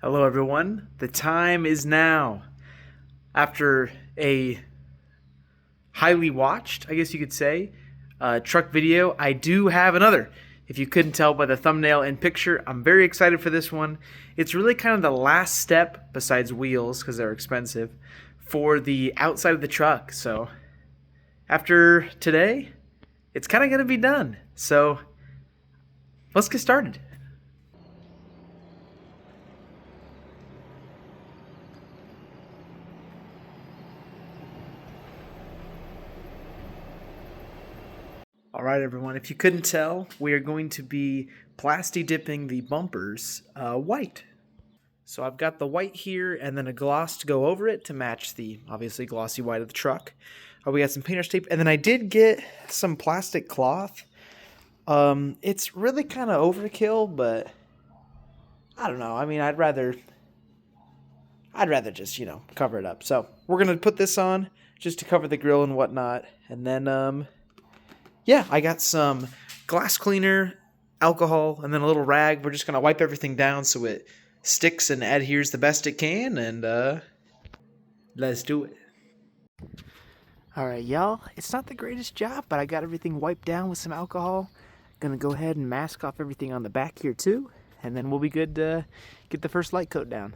Hello everyone, the time is now. After a highly watched, I guess you could say, truck video, I do have another. If you couldn't tell by the thumbnail and picture, I'm very excited for this one. It's really kind of the last step, besides wheels, because they're expensive, for the outside of the truck. So after today, it's kind of going to be done. So let's get started. All right, everyone, if you couldn't tell, we are going to be plasti dipping the bumpers white. So I've got the white here and then a gloss to go over it to match the obviously glossy white of the truck. We got some painter's tape, and then I did get some plastic cloth. It's really kind of overkill, but I don't know. I mean, I'd rather just, cover it up. So we're going to put this on just to cover the grill and whatnot, and then yeah, I got some glass cleaner, alcohol, and then a little rag. We're just going to wipe everything down so it sticks and adheres the best it can, and let's do it. All right, y'all. It's not the greatest job, but I got everything wiped down with some alcohol. Going to go ahead and mask off everything on the back here, too, and then we'll be good to get the first light coat down.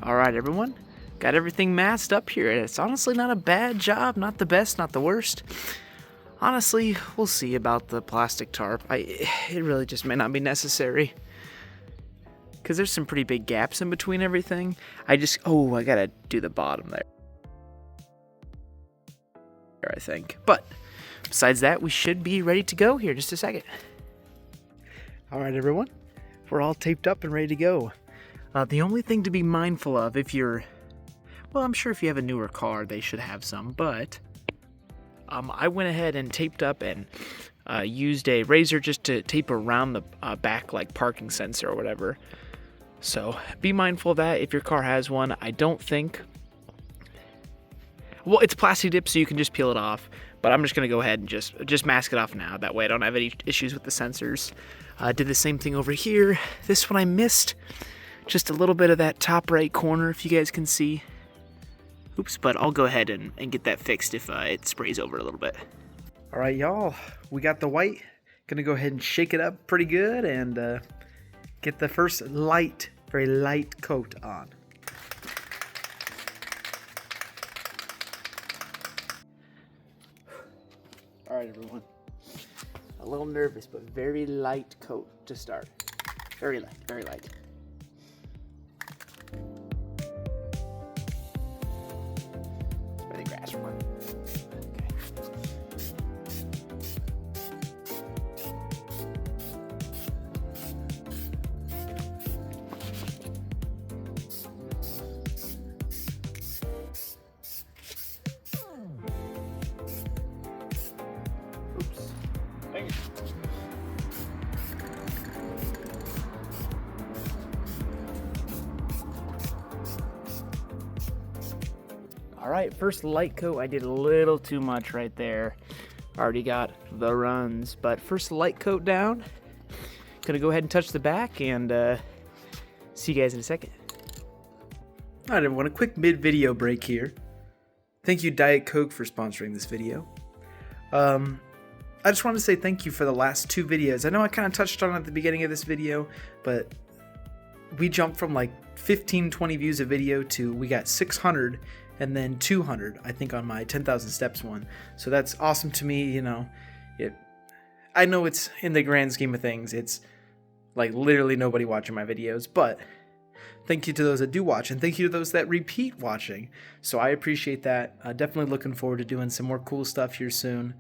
All right, everyone, got everything masked up here. It's honestly not a bad job, not the best, not the worst. Honestly, we'll see about the plastic tarp. It really just may not be necessary because there's some pretty big gaps in between everything. I gotta do the bottom there, I think. But besides that, we should be ready to go here in just a second. All right, everyone, we're all taped up and ready to go. The only thing to be mindful of if you're, well, I'm sure if you have a newer car, they should have some, but I went ahead and taped up and used a razor just to tape around the back, like parking sensor or whatever. So be mindful of that if your car has one. I don't think, well, it's plastic dip, so you can just peel it off, but I'm just going to go ahead and just mask it off now. That way I don't have any issues with the sensors. Did the same thing over here. This one I missed just a little bit of that top right corner, if you guys can see. Oops, but I'll go ahead and get that fixed if it sprays over a little bit. All right, y'all, we got the white. Gonna go ahead and shake it up pretty good and get the first very light coat on. All right, everyone. A little nervous, but very light coat to start. Very light, very light. Grass one. Oops. Dang it. All right, first light coat, I did a little too much right there. Already got the runs, but first light coat down. Gonna go ahead and touch the back and see you guys in a second. All right, everyone, a quick mid-video break here. Thank you, Diet Coke, for sponsoring this video. I just wanted to say thank you for the last two videos. I know I kind of touched on it at the beginning of this video, but we jumped from like 15, 20 views a video to we got 600 and then 200, I think, on my 10,000 steps one. So that's awesome to me, I know it's in the grand scheme of things, it's like literally nobody watching my videos, but thank you to those that do watch, and thank you to those that repeat watching. So I appreciate that. Definitely looking forward to doing some more cool stuff here soon.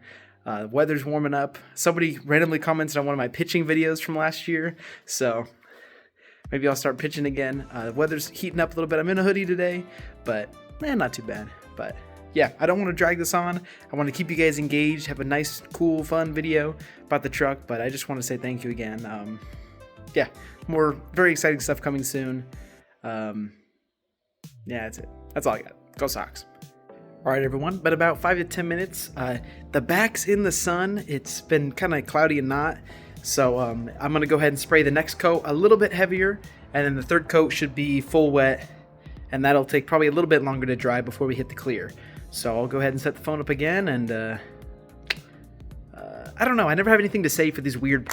Weather's warming up. Somebody randomly commented on one of my pitching videos from last year, so maybe I'll start pitching again. The weather's heating up a little bit. I'm in a hoodie today, but not too bad. But yeah, I don't want to drag this on. I want to keep you guys engaged, have a nice, cool, fun video about the truck, but I just want to say thank you again. Yeah, more very exciting stuff coming soon. Yeah, that's it. That's all I got. Go Sox. All right, everyone. But about 5 to 10 minutes. The back's in the sun. It's been kind of cloudy and not. So I'm going to go ahead and spray the next coat a little bit heavier. And then the third coat should be full wet. And that'll take probably a little bit longer to dry before we hit the clear. So I'll go ahead and set the phone up again. And I don't know. I never have anything to say for these weird...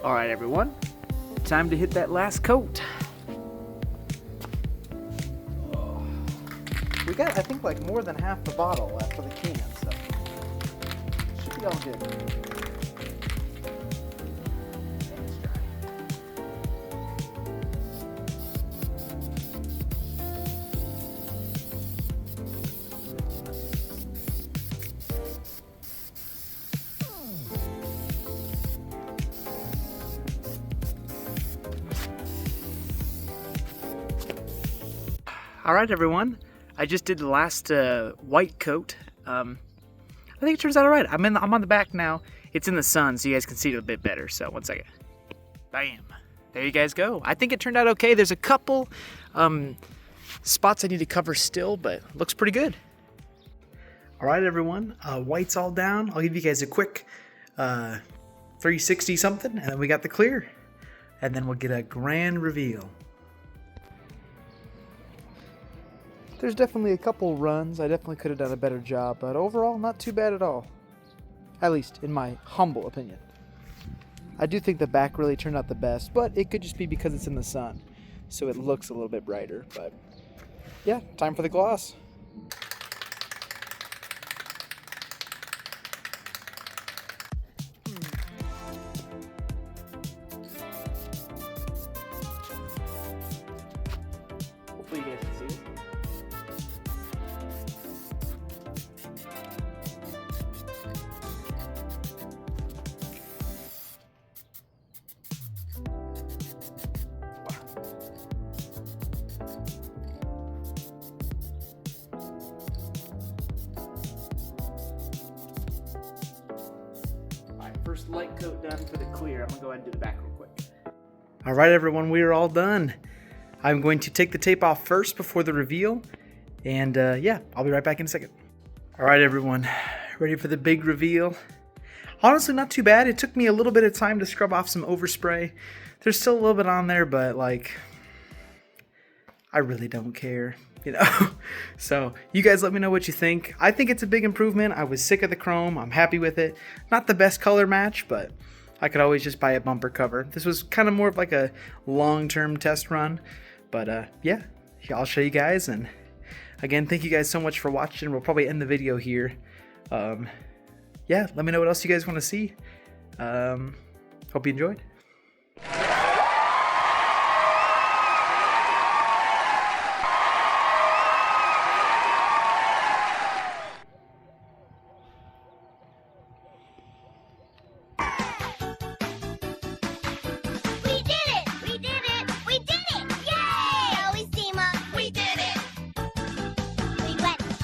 All right, everyone, time to hit that last coat. We got, I think, like more than half the bottle left for the can, so should be all good. All right, everyone. I just did the last white coat. I think it turns out all right. I'm on the back now. It's in the sun, so you guys can see it a bit better. So 1 second. Bam. There you guys go. I think it turned out okay. There's a couple spots I need to cover still, but looks pretty good. All right, everyone. White's all down. I'll give you guys a quick 360 something, and then we got the clear. And then we'll get a grand reveal. There's definitely a couple runs. I definitely could have done a better job, but overall, not too bad at all. At least, in my humble opinion. I do think the back really turned out the best, but it could just be because it's in the sun, so it looks a little bit brighter. But yeah, time for the gloss. Hopefully you guys can see it. First light coat done for the clear. I'm gonna go ahead and do the back real quick. All right, everyone, we are all done. I'm going to take the tape off first before the reveal, and yeah, I'll be right back in a second. All right, everyone, ready for the big reveal? Honestly, not too bad. It took me a little bit of time to scrub off some overspray. There's still a little bit on there, but like, I really don't care, you know? So you guys let me know what you think. I think it's a big improvement. I was sick of the chrome. I'm happy with it. Not the best color match, but I could always just buy a bumper cover. This was kind of more of like a long-term test run, but yeah, I'll show you guys. And again, thank you guys so much for watching. We'll probably end the video here. Yeah, let me know what else you guys want to see. Hope you enjoyed.